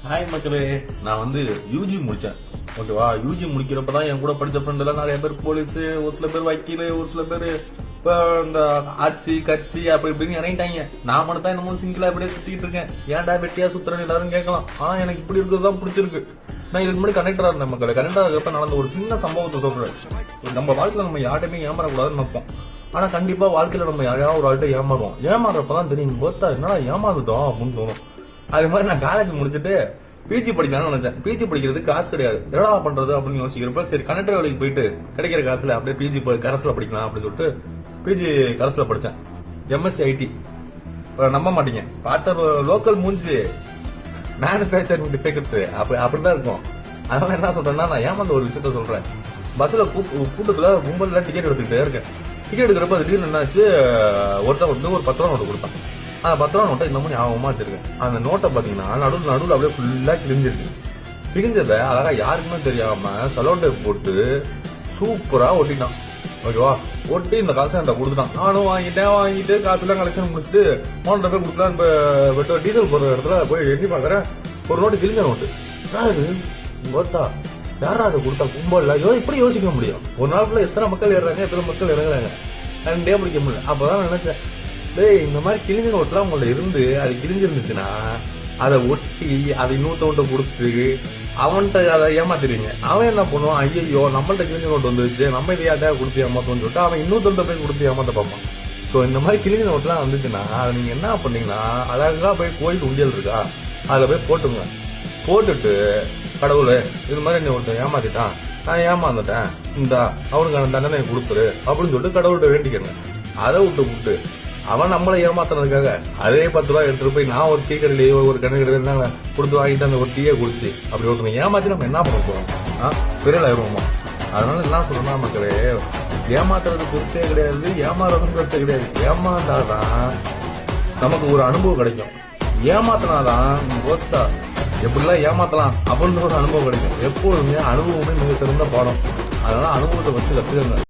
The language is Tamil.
ஹாய் மக்களே, நான் யூஜி முடிச்சேன். ஓகேவா, யூஜி முடிக்கிறப்பதான் என் கூட படிச்ச ஃப்ரெண்ட் எல்லாம் நிறைய பேர் போலீஸ், ஒரு சில பேர் வக்கீல், ஒரு சில பேர் இப்ப இந்த ஆட்சி கட்சி அப்படி இப்படின்னு இறங்கிட்டாங்க. நான் மட்டும் தான் என்னமோ சிங்கிளா அப்படியே சுத்திட்டு இருக்கேன். ஏன்டா வெட்டியா சுத்துறேன்னு எல்லாரும் கேட்கலாம். ஆனா எனக்கு இப்படி இருக்கிறதுதான் பிடிச்சிருக்கு. நான் இதுக்கு முன்னாடி கனெக்டரா இருந்தேன் மக்களே. கனெக்டரா இருக்கப்ப நடந்த ஒரு சின்ன சம்பவத்தை சொல்றேன். நம்ம வாழ்க்கையில நம்ம யார்ட்டையுமே ஏமாறக்கூடாதுன்னு நினைப்போம். ஆனா கண்டிப்பா வாழ்க்கையில நம்ம யாரையாவது ஒரு ஆள்கிட்ட ஏமாறுவோம். ஏமாறப்பதான் தெரியும் பார்த்தா என்னடா ஏமாந்துட்டோம் அப்படின்னு தோணும். அது மாதிரி நான் காலேஜ் முடிச்சுட்டு பிஜி படிக்கலாம்னு நினைச்சேன். பிஜி படிக்கிறதுக்கு காசு கிடையாது, என்னடா பண்றது அப்படின்னு யோசிக்கிறப்ப சரி கனெக்டர் வேலைக்கு போயிட்டு கிடைக்கிற காசுல அப்படியே பிஜி கரஸ்ல படிக்கலாம் அப்படின்னு சொல்லிட்டு பிஜி கரஸ்ல படிச்சேன். MSc ID. நம்ப மாட்டீங்க, பார்த்த லோக்கல் மூஞ்சி மேனுபேக்சரிங் டிஃபெக்ட் அப்படிதான் இருக்கும். அதனால என்ன சொல்றேன்னா, நான் ஏமாந்த ஒரு விஷயத்த சொல்றேன். பஸ்ல கூட்டத்துல கும்பல்ல டிக்கெட் எடுத்துக்கிட்டே இருக்கேன். டிக்கெட் எடுக்கிறப்ப திடீர்னு என்னாச்சு, ஒருத்தன் ஒரு 10 ரூபா நோட்டு கொடுத்தான். அந்த 10 ரூபா நோட்டை இன்னமும் ஞாபகமா வச்சிருக்கேன். அந்த நோட்டை பாத்தீங்கன்னா நடுவில் அப்படியே ஃபுல்லா கிழிஞ்சிருக்கு. கிழிஞ்சதை அழகா யாருக்குமே தெரியாம செலோ டேப் போட்டு சூப்பரா ஒட்டிட்டான். ஓகேவா, ஒட்டி இந்த காசை என்கிட்ட கொடுத்துட்டான். நானும் வாங்கிட்டு காசுலாம் கலெக்ஷன் முடிச்சுட்டு மோட்டை போய் கொடுக்கலாம். இப்ப டீசல் போடுற இடத்துல போய் எண்ணி பாக்குறேன், ஒரு நோட்டு கிழிஞ்ச நோட்டு. யாரு பார்த்தா யாரா அதை கொடுத்தா கும்பல்ல இப்படி யோசிக்க முடியும்? ஒரு நாளுக்குள்ள எத்தனை மக்கள் ஏறாங்க, எத்தனை மக்கள் இறங்குறாங்க, ரெண்டே பிடிக்க முடியல. அப்பதான் நினைச்சேன், டேய் இந்த மாதிரி கிழிஞ்ச நோட்டுலாம் உங்கள்ட்ட இருந்து அது கிழிஞ்சிருந்துச்சுன்னா அதை ஒட்டி அதை இன்னொருத்தவன்ட்ட கொடுத்து அவன்கிட்ட அதை ஏமாத்திடுவீங்க. அவன் என்ன பண்ணுவான், ஐயோ நம்மள்ட்ட கிழிஞ்ச நோட்டு வந்துருச்சு, நம்ம இதை யார்ட்டா கொடுத்து ஏமாத்தோன்னு சொல்லிட்டு அவன் இன்னொருத்தவன்ட்ட போய் கொடுத்து ஏமாத்த பார்ப்பான். ஸோ இந்த மாதிரி கிழிஞ்ச நோட்டுலாம் வந்துச்சுன்னா அதை நீங்க என்ன பண்ணீங்கன்னா, அழகா போய் கோயில் உண்டியல் இருக்கா அதில் போய் போட்டுங்க. போட்டுட்டு கடவுளே இது மாதிரி என்ன ஒருத்தன் ஏமாத்திட்டான், நான் ஏமாந்துட்டேன், இந்த அவனுக்கான தண்டனை கொடுத்துரு அப்படின்னு சொல்லிட்டு கடவுள்கிட்ட வேண்டிக்கங்க. அதை விட்டு அவன் நம்மளை ஏமாத்துறதுக்காக அதே 10 ரூபாய் எடுத்துட்டு போய் நான் ஒரு டீ கடையிலேயோ ஒரு கடையில கொடுத்து வாங்கிட்டு அந்த ஒரு டீயை குடிச்சு அப்படி ஒருத்தனை ஏமாத்தி நம்ம என்ன பண்ண போறோம்? விரல் ஆயிடுவோமா? அதனால என்ன சொல்லணும்னா மக்களே, ஏமாத்துறது பெருசே கிடையாது, ஏமாறதும் பெருசே கிடையாது. ஏமாந்தாதான் நமக்கு ஒரு அனுபவம் கிடைக்கும். ஏமாத்தினாதான் ஒத்தா எப்படிலாம் ஏமாத்தலாம் அப்படின்னு ஒரு அனுபவம் கிடைக்கும். எப்போதுமே அனுபவமே மிக சிறந்த பாடம். அதனால அனுபவத்தை வச்சு கத்துக்கங்க.